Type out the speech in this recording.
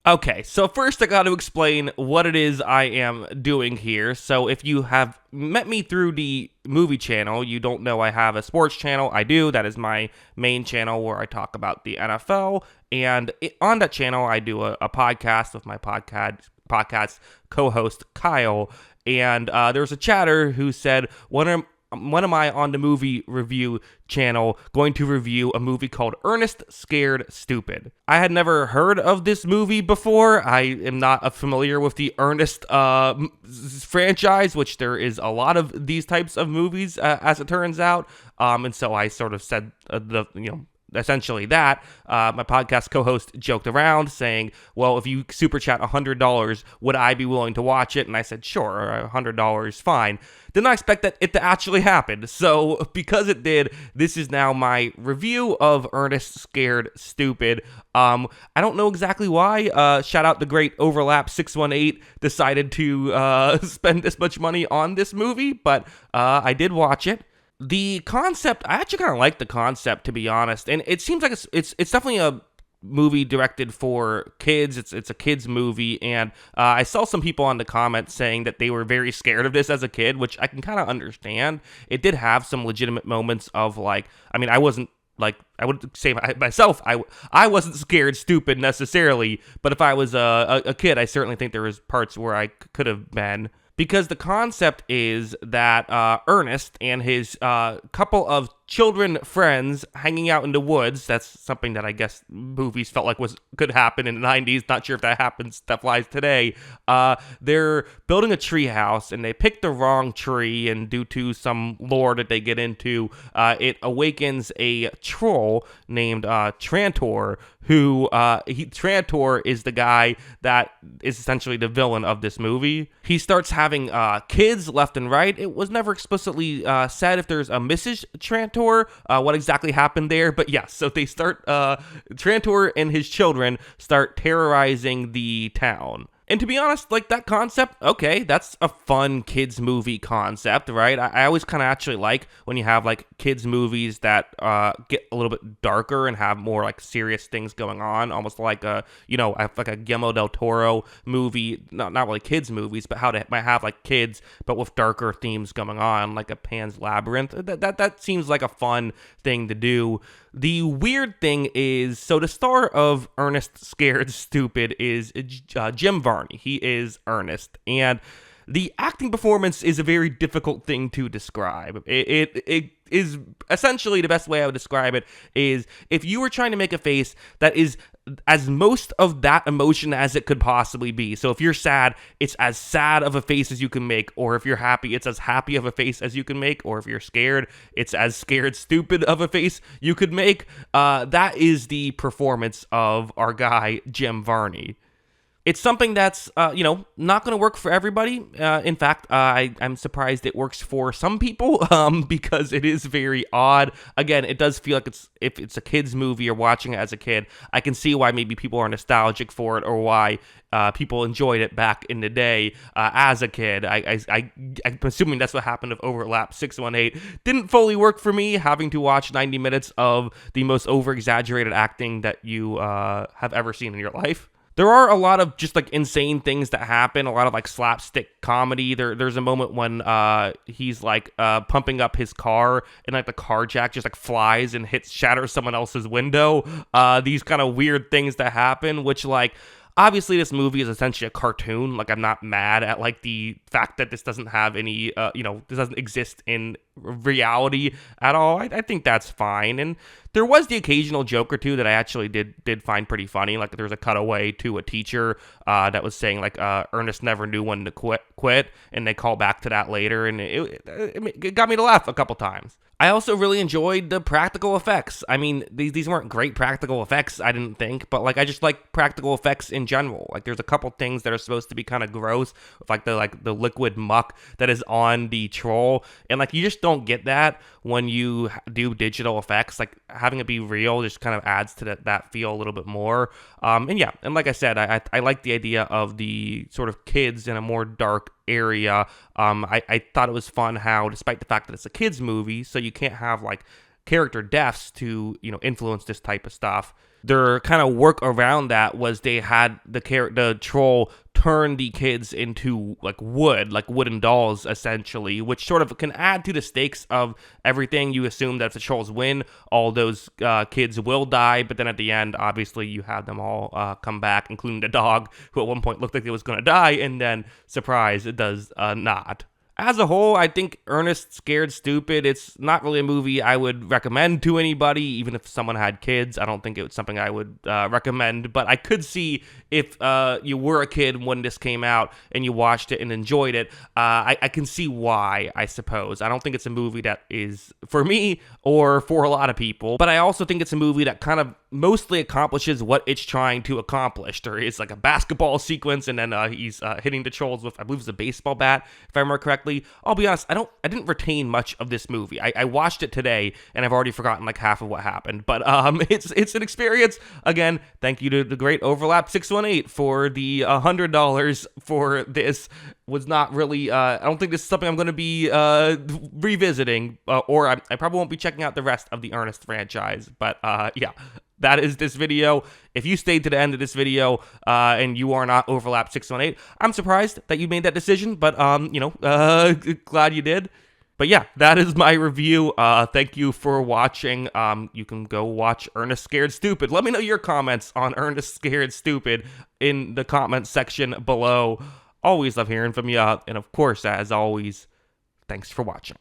Okay, so first I got to explain what it is I am doing here. So if you have met me through the movie channel, you don't know I have a sports channel. I do. That is my main channel where I talk about the NFL. And on that channel, I do a podcast with my podcast co-host Kyle. And there was a chatter who said, when am I on the movie review channel going to review a movie called Ernest Scared Stupid? I had never heard of this movie before. I am not familiar with the Ernest franchise, which there is a lot of these types of movies, as it turns out. And so I sort of said essentially that. My podcast co-host joked around saying, well, if you super chat $100, would I be willing to watch it? And I said, sure, $100, fine. Did not expect it to actually happen. So because it did, this is now my review of Ernest Scared Stupid. I don't know exactly why. Shout out the great Overlap 618 decided to spend this much money on this movie, but I did watch it. The concept, I actually kind of like the concept, to be honest, and it seems like it's definitely a movie directed for kids. It's a kids movie, and I saw some people on the comments saying that they were very scared of this as a kid, which I can kind of understand. It did have some legitimate moments of I wasn't I would say myself, I wasn't scared stupid necessarily, but if I was a kid, I certainly think there was parts where I could have been. Because the concept is that Ernest and his couple of children friends hanging out in the woods. That's something that I guess movies felt like could happen in the 90s. Not sure if that happens, that flies today. They're building a tree house, and they picked the wrong tree, and due to some lore that they get into, it awakens a troll named Trantor, who Trantor is the guy that is essentially the villain of this movie. He starts having kids left and right. It was never explicitly said if there's a Mrs. Trantor, what exactly happened there, but yes, so they start, Trantor and his children start terrorizing the town. And to be honest, that concept, okay, that's a fun kids movie concept, right? I always kind of actually like when you have kids movies that get a little bit darker and have more serious things going on, almost like a Guillermo del Toro movie, not really kids movies, but how they might have kids but with darker themes going on, like a Pan's Labyrinth. That seems like a fun thing to do. The weird thing is, so the star of Ernest Scared Stupid is Jim Varney. He is Ernest, and the acting performance is a very difficult thing to describe. It is essentially, the best way I would describe it is if you were trying to make a face that is as most of that emotion as it could possibly be. So if you're sad, it's as sad of a face as you can make, or if you're happy, it's as happy of a face as you can make, or if you're scared, it's as scared stupid of a face you could make. That is the performance of our guy, Jim Varney. It's something that's, not going to work for everybody. In fact, I'm surprised it works for some people because it is very odd. Again, it does feel like if it's a kid's movie or watching it as a kid, I can see why maybe people are nostalgic for it, or why people enjoyed it back in the day as a kid. I'm assuming that's what happened with Overlap 618. Didn't fully work for me, having to watch 90 minutes of the most over-exaggerated acting that you have ever seen in your life. There are a lot of just insane things that happen, a lot of slapstick comedy. There's a moment when he's pumping up his car, and the car jack just flies and shatters someone else's window. These kind of weird things that happen, which obviously this movie is essentially a cartoon. I'm not mad at the fact that this doesn't have any, this doesn't exist in reality at all. I think that's fine. And there was the occasional joke or two that I actually did find pretty funny. There was a cutaway to a teacher that was saying Ernest never knew when to quit, and they call back to that later, and it got me to laugh a couple times. I also really enjoyed the practical effects. I mean, these weren't great practical effects, I didn't think, but I just like practical effects in general. There's a couple things that are supposed to be kind of gross, with the liquid muck that is on the troll, and you just don't get that when you do digital effects. Having it be real just kind of adds to that feel a little bit more. And like I said, I like the idea of the sort of kids in a more dark area. I thought it was fun how, despite the fact that it's a kids movie, so you can't have character deaths to influence this type of stuff, their kind of work around that was they had the troll turn the kids into like wooden dolls essentially, which sort of can add to the stakes of everything. You assume that if the trolls win, all those kids will die, but then at the end, obviously, you have them all come back, including the dog, who at one point looked like it was going to die, and then surprise, it does not. As a whole, I think Ernest Scared Stupid, it's not really a movie I would recommend to anybody, even if someone had kids. I don't think it was something I would recommend, but I could see if you were a kid when this came out and you watched it and enjoyed it, I can see why, I suppose. I don't think it's a movie that is for me or for a lot of people, but I also think it's a movie that kind of mostly accomplishes what it's trying to accomplish. There is like a basketball sequence, and then he's hitting the trolls with, I believe it's a baseball bat, if I remember correctly. I'll be honest, I didn't retain much of this movie. I watched it today, and I've already forgotten like half of what happened. But it's an experience. Again, thank you to the great Overlap 618 for the $100 for this. Was not really. I don't think this is something I'm going to be revisiting, or I probably won't be checking out the rest of the Ernest franchise. But yeah. That is this video. If you stayed to the end of this video and you are not Overlap 618, I'm surprised that you made that decision, but glad you did. But yeah, that is my review. Thank you for watching. You can go watch Ernest Scared Stupid. Let me know your comments on Ernest Scared Stupid in the comment section below. Always love hearing from you. And of course, as always, thanks for watching.